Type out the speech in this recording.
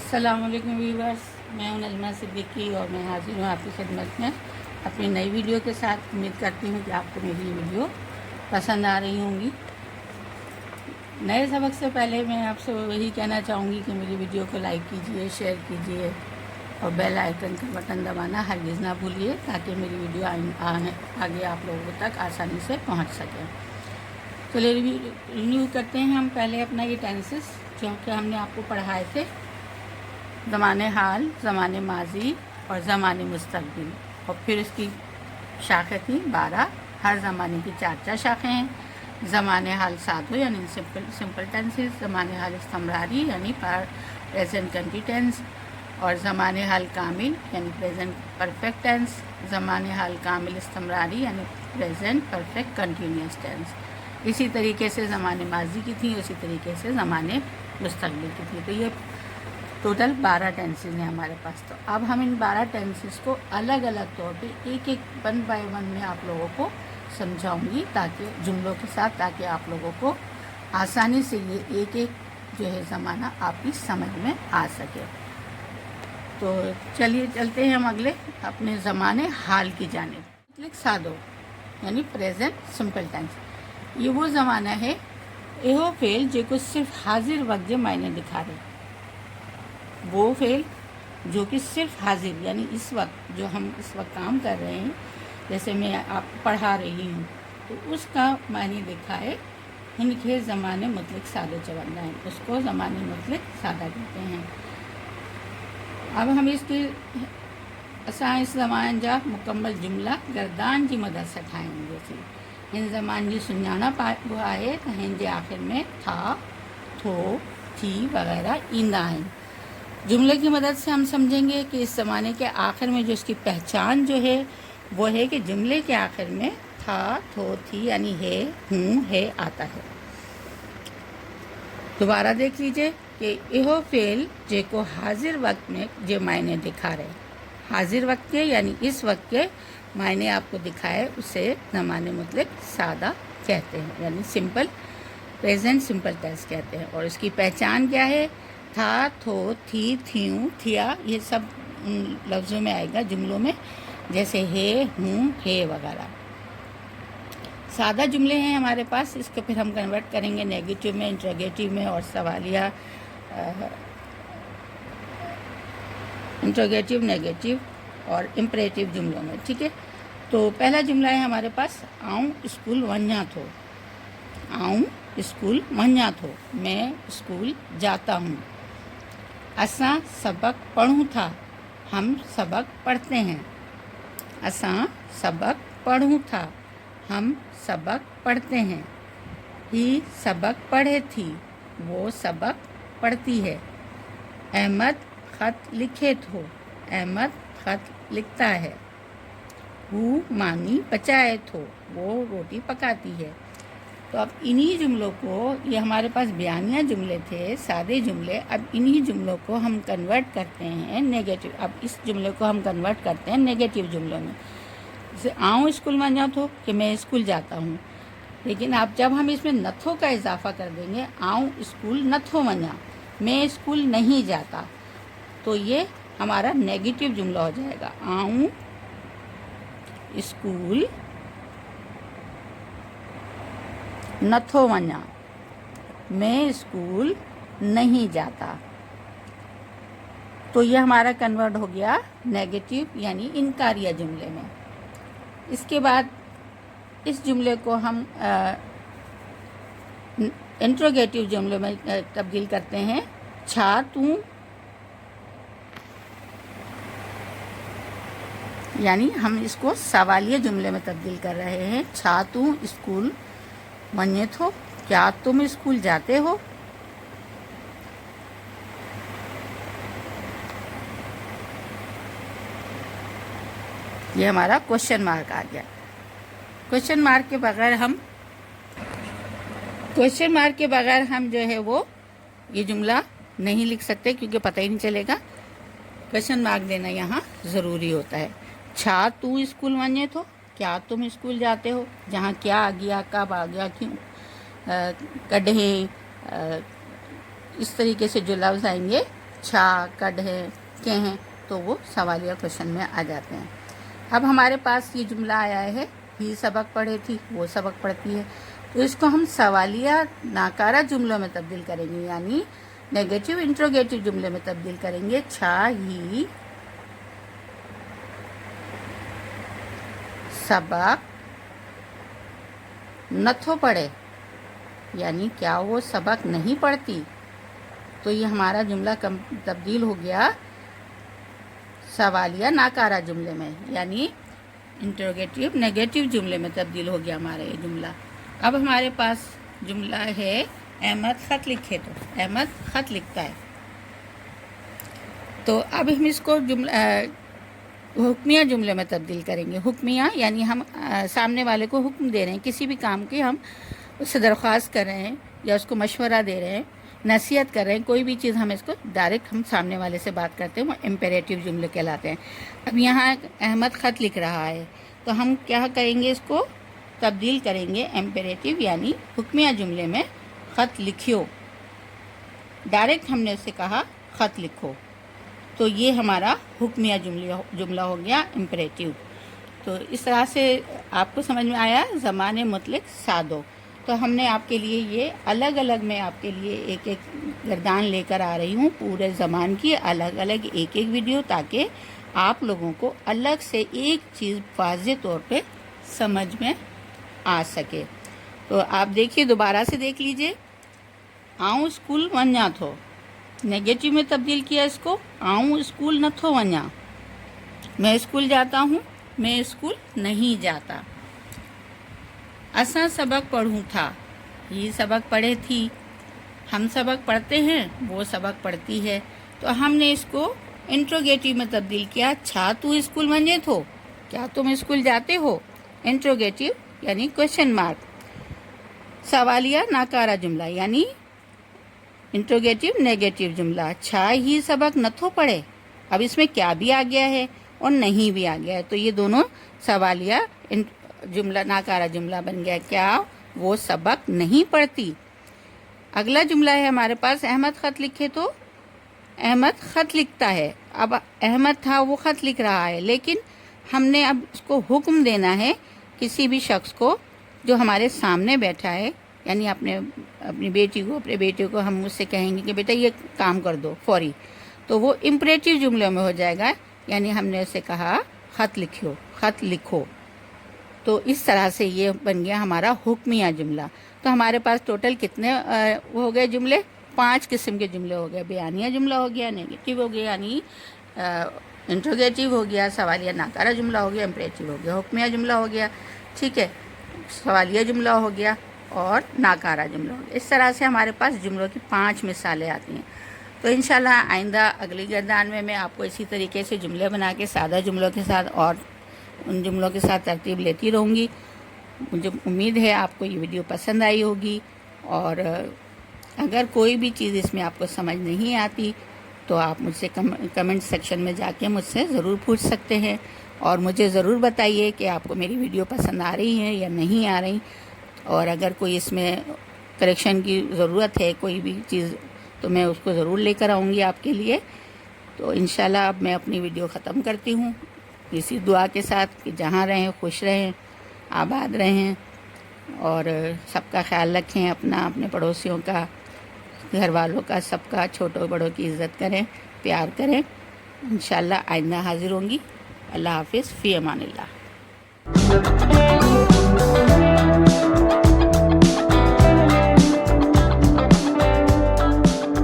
अस्सलाम वालेकुम व्यूअर्स, मैं हूं नजमा सिद्दीकी और मैं हाजिर हूं आपकी खिदमत में अपनी नई वीडियो के साथ। उम्मीद करती हूं कि आपको मेरी वीडियो पसंद आ रही होंगी। नए सबक से पहले मैं आपसे वही कहना चाहूँगी कि मेरी वीडियो को लाइक कीजिए, शेयर कीजिए और बेल आइकन का बटन दबाना हरगिज़ ना भूलिए, ताकि मेरी वीडियो आगे आप लोगों तक आसानी से पहुँच सके। चलिए रिव्यू करते हैं हम पहले अपना ये टेंसेस जो कि हमने आपको पढ़ाए थे। ज़माने हाल, ज़माने माजी और ज़माने मुस्तक़बिल, और फिर इसकी शाखें थी 12। हर ज़माने की 4 शाखें हैं। ज़माने हाल सादो यानी सिंपल टेंसेस, ज़माने हाल इस्तमरारी यानी प्रेजेंट कंटिन्यूस, और ज़माने हाल कामिल यानी प्रेजेंट परफेक्ट टेंस, ज़माने हाल कामिल इस्तमरारी यानी प्रेजेंट परफेक्ट कंटिन्यूस टेंस। इसी तरीके से ज़माने माजी की थी, उसी तरीके से ज़माने मुस्तक़बिल की थी। तो ये टोटल 12 टेंसेस हैं हमारे पास। तो अब हम इन 12 टेंसेस को अलग अलग तौर पे एक एक 1 बाय 1 में आप लोगों को समझाऊंगी, ताकि जुमलों के साथ, ताकि आप लोगों को आसानी से ये एक एक जो है ज़माना आपकी समझ में आ सके। तो चलिए चलते हैं हम अगले अपने ज़माने हाल की जानिब। मतलब सादो यानी प्रेजेंट सिंपल टेंस, ये वो ज़माना है एहो फेल जो सिर्फ हाजिर वक्त जे मायने दिखा रहे। वो फेल जो कि सिर्फ हाजिर यानी इस वक्त जो हम इस वक्त काम कर रहे हैं, जैसे मैं आपको पढ़ा रही हूँ, तो उसका मायने दिखाए। इनके ज़माने मतलब सादा चवंदा है, उसको ज़माने मतलब सादा कहते हैं। अब हम इसकी असां इस ज़मान जा मुकम्मल जुमला गर्दान की मदद से ठाहींदे। हिन ज़मान जी सुञाणप आहे त हिन जे आख़िर में था, थो, थी वग़ैरह ईंदा आहिनि। जुमले की मदद से हम समझेंगे कि इस ज़माने के आखिर में जो इसकी पहचान जो है वो है कि जुमले के आखिर में था, थो, थी यानी है, हूँ, है आता है। दोबारा देख लीजिए कि इहो फेल जेको हाजिर वक्त में जो मायने दिखा रहे, हाजिर वक्त के यानी इस वक्त के मायने आपको दिखाए, उसे ज़माने मतलब सादा कहते हैं, यानी सिंपल प्रेजेंट सिंपल टेंस कहते हैं। और इसकी पहचान क्या है? था, थो, थी, थियूं, थिया, ये सब लफ्ज़ों में आएगा जुमलों में, जैसे है, हूँ, है वगैरह। सादा जुमले हैं हमारे पास, इसको फिर हम कन्वर्ट करेंगे नेगेटिव में, इंट्रोगेटिव में और सवालिया, इंट्रोगेटिव, नेगेटिव और इम्परेटिव जुमलों में। ठीक है, तो पहला जुमला है हमारे पास, आऊँ स्कूल वञा थो। आऊँ स्कूल वञा थो, मैं स्कूल जाता हूँ। असां सबक पढ़ूं था, हम सबक पढ़ते हैं। असां सबक पढ़ूं था, हम सबक पढ़ते हैं। ही सबक पढ़े थी, वो सबक पढ़ती है। अहमद ख़त लिखे थो, अहमद ख़त लिखता है। वो मानी पचाए थो, वो रोटी पकाती है। तो अब इन्हीं जुमलों को, ये हमारे पास बयानिया जुमले थे, सादे जुमले, अब इन्हीं जुमलों को हम कन्वर्ट करते हैं नेगेटिव। अब इस जुमले को हम कन्वर्ट करते हैं नेगेटिव जुमलों में। जैसे आऊँ स्कूल वञा थो कि मैं स्कूल जाता हूँ, लेकिन अब जब हम इसमें नथो का इजाफा कर देंगे, आऊँ स्कूल नथो वञा, मैं स्कूल नहीं जाता, तो ये हमारा नेगेटिव जुमला हो जाएगा। आऊँ स्कूल नथो वञा, मैं स्कूल नहीं जाता। तो ये हमारा कन्वर्ट हो गया नेगेटिव यानी इनकारिया जुमले में। इसके बाद इस जुमले को हम इंट्रोगेटिव जुमले में तब्दील करते हैं। छा तू, यानी हम इसको सवालिया जुमले में तब्दील कर रहे हैं। छा तू स्कूल वञे थो, क्या तुम स्कूल जाते हो। ये हमारा क्वेश्चन मार्क आ गया। क्वेश्चन मार्क के बगैर हम जो है वो ये जुमला नहीं लिख सकते, क्योंकि पता ही नहीं चलेगा। क्वेश्चन मार्क देना यहाँ ज़रूरी होता है। छा तू स्कूल वञे थो, क्या तुम स्कूल जाते हो, जहाँ क्या आ गया, कब आ गया, क्यों, कॾहिं, इस तरीके से जो लफ्ज़ आएंगे چھا کڈ ہے کے ہیں تو وہ سوالیہ کوشچن میں آ جاتے ہیں۔ اب ہمارے پاس یہ جملہ آیا ہے، ہی سبق پڑھے تھی، وہ سبق پڑھتی ہے، تو اس کو ہم سوالیہ ناکارہ جملوں میں تبدیل کریں گے، یعنی نیگیٹو انٹروگیٹو جملے میں تبدیل کریں گے۔ چھا ہی سبق نتھو پڑھے، یعنی کیا وہ سبق نہیں پڑھتی؟ تو یہ ہمارا جملہ تبدیل ہو گیا سوالیہ ناکارہ جملے میں، یعنی انٹروگیٹو نیگیٹو جملے میں تبدیل ہو گیا ہمارا یہ جملہ۔ اب ہمارے پاس جملہ ہے احمد خط لکھے، تو احمد خط لکھتا ہے، تو اب ہم اس کو حکمیہ جملے میں تبدیل کریں گے۔ حکمیہ یعنی ہم سامنے والے کو حکم دے رہے ہیں، کسی بھی کام کی ہم اس سے درخواست کر رہے ہیں یا اس کو مشورہ دے رہے ہیں، نصیحت کر رہے ہیں، کوئی بھی چیز ہم اس کو ڈائریکٹ ہم سامنے والے سے بات کرتے ہیں، وہ امپیریٹو جملے کہلاتے ہیں۔ اب یہاں احمد خط لکھ رہا ہے، تو ہم کیا کریں گے، اس کو تبدیل کریں گے امپیریٹو یعنی حکمیہ جملے میں۔ خط لکھیو، ڈائریکٹ ہم نے اسے کہا خط لکھو، تو یہ ہمارا حکمیہ جملہ ہو گیا امپیریٹو۔ تو اس طرح سے آپ کو سمجھ میں آیا زمان مطلق سادو۔ تو ہم نے آپ کے لیے یہ الگ الگ، میں آپ کے لیے ایک ایک گردان لے کر آ رہی ہوں پورے زمان کی، الگ الگ ایک ایک ویڈیو، تاکہ آپ لوگوں کو الگ سے ایک چیز واضح طور پہ سمجھ میں آ سکے۔ تو آپ دیکھیے، دوبارہ سے دیکھ لیجئے۔ آؤں اسکول ونجا تھو، نیگیٹو میں تبدیل کیا اس کو، آؤں اسکول نتھو ونجا، میں اسکول جاتا ہوں، میں اسکول نہیں جاتا۔ اساں سبق پڑھوں تھا، یہ سبق پڑھے تھی، ہم سبق پڑھتے ہیں، وہ سبق پڑھتی ہے، تو ہم نے اس کو انٹروگیٹو میں تبدیل کیا۔ چھا تو اسکول ونجے تھو، کیا تم اسکول جاتے ہو؟ انٹروگیٹو یعنی کوشچن مارک۔ سوالیہ ناکارہ جملہ یعنی انٹروگیٹو نیگیٹو جملہ۔ چھا ہی سبق نتھو پڑھے، اب اس میں کیا بھی آ گیا ہے اور نہیں بھی آ گیا ہے، تو یہ دونوں سوالیہ جملہ ناکارہ جملہ بن گیا۔ کیا وہ سبق نہیں پڑھتی؟ اگلا جملہ ہے ہمارے پاس، احمد خط لکھے، تو احمد خط لکھتا ہے۔ اب احمد تھا، وہ خط لکھ رہا ہے، لیکن ہم نے اب اس کو حکم دینا ہے کسی بھی شخص کو جو ہمارے سامنے بیٹھا ہے، یعنی اپنی بیٹی کو، اپنے بیٹے کو ہم اس سے کہیں گے کہ بیٹا یہ کام کر دو فوری، تو وہ امپریٹو جملے میں ہو جائے گا، یعنی ہم نے اسے کہا خط لکھو، خط لکھو، تو اس طرح سے یہ بن گیا ہمارا حکمیہ جملہ۔ تو ہمارے پاس ٹوٹل کتنے ہو گئے جملے؟ 5 قسم کے جملے ہو گئے۔ بیانیہ جملہ ہو گیا، نیگیٹو ہو گیا یعنی انٹروگیٹو ہو گیا، سوالیہ ناکارہ جملہ ہو گیا، امپریٹو ہو گیا، حکمیہ جملہ ہو گیا، ٹھیک ہے، سوالیہ جملہ ہو گیا اور ناکارہ جملہ ہو گیا۔ اس طرح سے ہمارے پاس جملوں کی 5 مثالیں آتی ہیں۔ تو انشاءاللہ آئندہ اگلی گردان میں آپ کو اسی طریقے سے جملے بنا کے سادہ جملوں کے ساتھ اور ان جملوں کے ساتھ ترتیب لیتی رہوں گی۔ مجھے امید ہے آپ کو یہ ویڈیو پسند آئی ہوگی، اور اگر کوئی بھی چیز اس میں آپ کو سمجھ نہیں آتی تو آپ مجھ سے کمنٹ سیکشن میں جا کے مجھ سے ضرور پوچھ سکتے ہیں، اور مجھے ضرور بتائیے کہ آپ کو میری ویڈیو پسند آ رہی ہے یا نہیں آ رہی، اور اگر کوئی اس میں کریکشن کی ضرورت ہے کوئی بھی چیز تو میں اس کو ضرور لے کر آؤں گی آپ کے لیے۔ تو انشاءاللہ اب میں اپنی ویڈیو ختم کرتی ہوں اسی دعا کے ساتھ کہ جہاں رہیں خوش رہیں، آباد رہیں، اور سب کا خیال رکھیں، اپنے پڑوسیوں کا، گھر والوں کا، سب کا، چھوٹوں بڑوں کی عزت کریں، پیار کریں۔ انشاءاللہ آئندہ حاضر ہوں گی۔ اللہ حافظ، فی امان اللہ۔